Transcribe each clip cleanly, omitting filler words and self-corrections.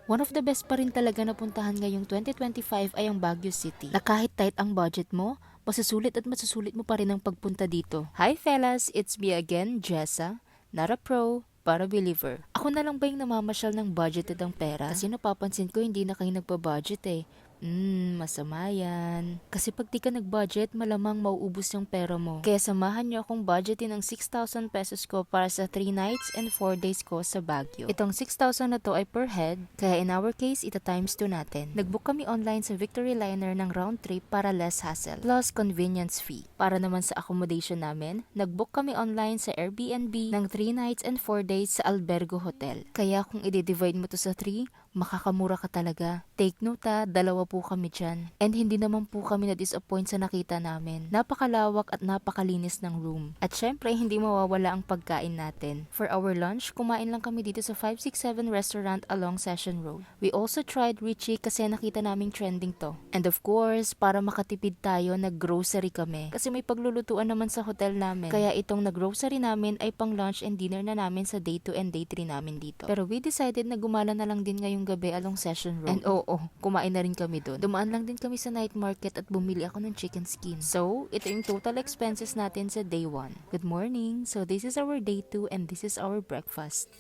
One of the best pa rin talaga na puntahan ngayong 2025 ay ang Baguio City. Na kahit tight ang budget mo, masusulit at masusulit mo pa rin ang pagpunta dito. Hi fellas, it's me again, Jessa. Not a pro, but a believer. Ako na lang ba yung namamasyal ng budgeted ang pera? Kasi napapansin ko hindi na kayo nagpa-budget eh. Masama yan. Kasi pag di ka nag-budget, malamang mauubos yung pera mo. Kaya samahan niyo akong budgetin ng 6,000 pesos ko para sa 3 nights and 4 days ko sa Baguio. Itong 6,000 na to ay per head, kaya in our case, ita times 2 natin. Nagbook kami online sa Victory Liner ng round trip para less hassle, plus convenience fee. Para naman sa accommodation namin, nagbook kami online sa Airbnb ng 3 nights and 4 days sa Albergo Hotel. Kaya kung i-divide mo to sa 3, makakamura ka talaga. Take note dalawa po kami dyan. And hindi naman po kami na-disappoint sa nakita namin. Napakalawak at napakalinis ng room. At syempre, hindi mawawala ang pagkain natin. For our lunch, kumain lang kami dito sa 567 restaurant along Session Road. We also tried Richie kasi nakita naming trending to. And of course, para makatipid tayo, nag-grocery kami. Kasi may paglulutuan naman sa hotel namin. Kaya itong nag-grocery namin ay pang lunch and dinner na namin sa day 2 and day 3 namin dito. Pero we decided na gumala na lang din ngayong gabi along Session Road. And kumain na rin kami doon. Dumaan lang din kami sa night market at bumili ako ng chicken skin. So, ito yung total expenses natin sa day 1. Good morning! So, this is our day 2 and this is our breakfast.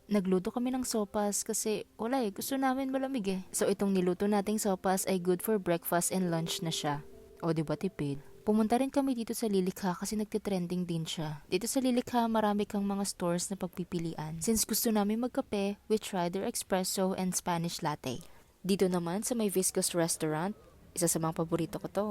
Nagluto kami ng sopas kasi gusto namin malamig eh. So, itong niluto nating sopas ay good for breakfast and lunch na siya. O, diba tipid? Pumunta rin kami dito sa Lilikha kasi nagtitrending din siya. Dito sa Lilikha, marami kang mga stores na pagpipilian. Since gusto namin magkape, we tried their espresso and Spanish latte. Dito naman sa may Viscos Restaurant, isa sa mga paborito ko to.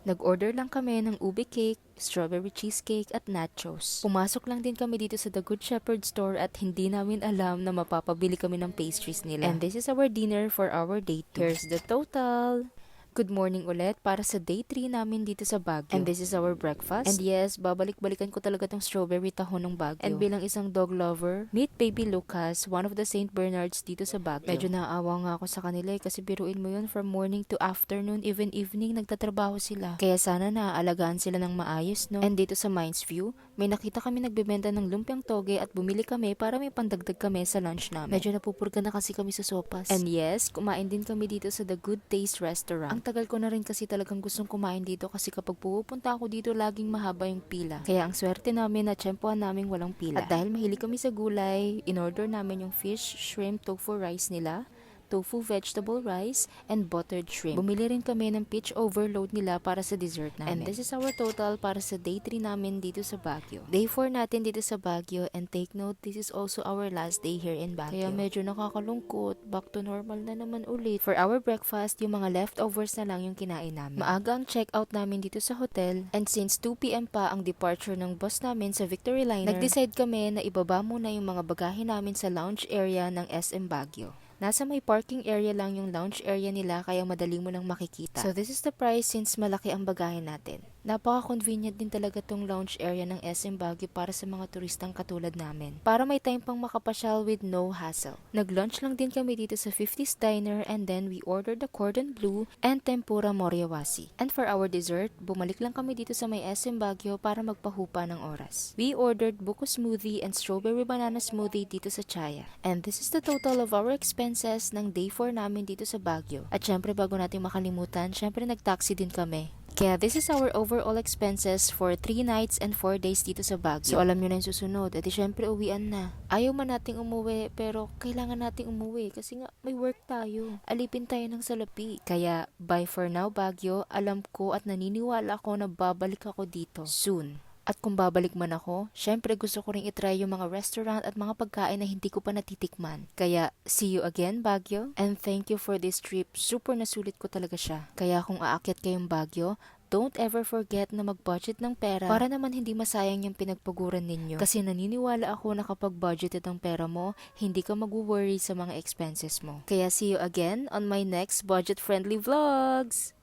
Nag-order lang kami ng ube cake, strawberry cheesecake at nachos. Pumasok lang din kami dito sa The Good Shepherd store at hindi namin alam na mapapabili kami ng pastries nila. And this is our dinner for our day 2. Here's the total! Good morning ulit para sa day 3 namin dito sa Baguio. And this is our breakfast. And yes, babalik-balikan ko talaga tong strawberry tahon ng Baguio. And bilang isang dog lover, meet baby Lucas, one of the Saint Bernards dito sa Baguio. Medyo naaawa nga ako sa kanila kasi biruin mo yun from morning to afternoon, even evening, nagtatrabaho sila. Kaya sana naaalagaan sila ng maayos, no? And dito sa Mines View, may nakita kami nagbebenta ng lumpiang toge at bumili kami para may pandagdag kami sa lunch namin. Medyo napupurga na kasi kami sa sopas. And yes, kumain din kami dito sa The Good Taste Restaurant. Ang tagal ko na rin kasi talagang gustong kumain dito kasi kapag pupunta ako dito laging mahaba yung pila. Kaya ang swerte namin na tsempohan namin walang pila. At dahil mahilig kami sa gulay, in-order namin yung fish, shrimp, tofu rice nila, tofu vegetable rice, and buttered shrimp. Bumili rin kami ng peach overload nila para sa dessert namin. And this is our total para sa day 3 namin dito sa Baguio. Day 4 natin dito sa Baguio, and take note, this is also our last day here in Baguio. Kaya medyo nakakalungkot, back to normal na naman ulit. For our breakfast, yung mga leftovers na lang yung kinain namin. Maaga ang check-out namin dito sa hotel, and since 2 p.m. pa ang departure ng bus namin sa Victory Liner, nag-decide kami na ibaba muna yung mga bagahe namin sa lounge area ng SM Baguio. Nasa may parking area lang yung lounge area nila kaya madali mo lang makikita. So this is the price since malaki ang bagahe natin. Napaka-convenient din talaga tong lounge area ng SM Baguio para sa mga turistang katulad namin. Para may time pang makapasyal with no hassle. Nag-lunch lang din kami dito sa 50's Diner and then we ordered the cordon bleu and tempura moriawasi. And for our dessert, bumalik lang kami dito sa may SM Baguio para magpahupa ng oras. We ordered buko smoothie and strawberry banana smoothie dito sa Chaya. And this is the total of our expenses ng day 4 namin dito sa Baguio. At syempre bago natin makalimutan, syempre nag-taxi din kami. Kaya this is our overall expenses for 3 nights and 4 days dito sa Baguio. So alam nyo na yung susunod, edi syempre uwian na. Ayaw man nating umuwi, pero kailangan nating umuwi kasi nga may work tayo. Alipin tayo ng salapi. Kaya bye for now Baguio, alam ko at naniniwala ako na babalik ako dito soon. At kung babalik man ako, syempre gusto ko rin itry yung mga restaurant at mga pagkain na hindi ko pa natitikman. Kaya, see you again, Baguio. And thank you for this trip. Super nasulit ko talaga siya. Kaya kung aakyat kayong Baguio, don't ever forget na mag-budget ng pera para naman hindi masayang yung pinagpaguran ninyo. Kasi naniniwala ako na kapag budgeted ang pera mo, hindi ka mag-worry sa mga expenses mo. Kaya see you again on my next budget-friendly vlogs!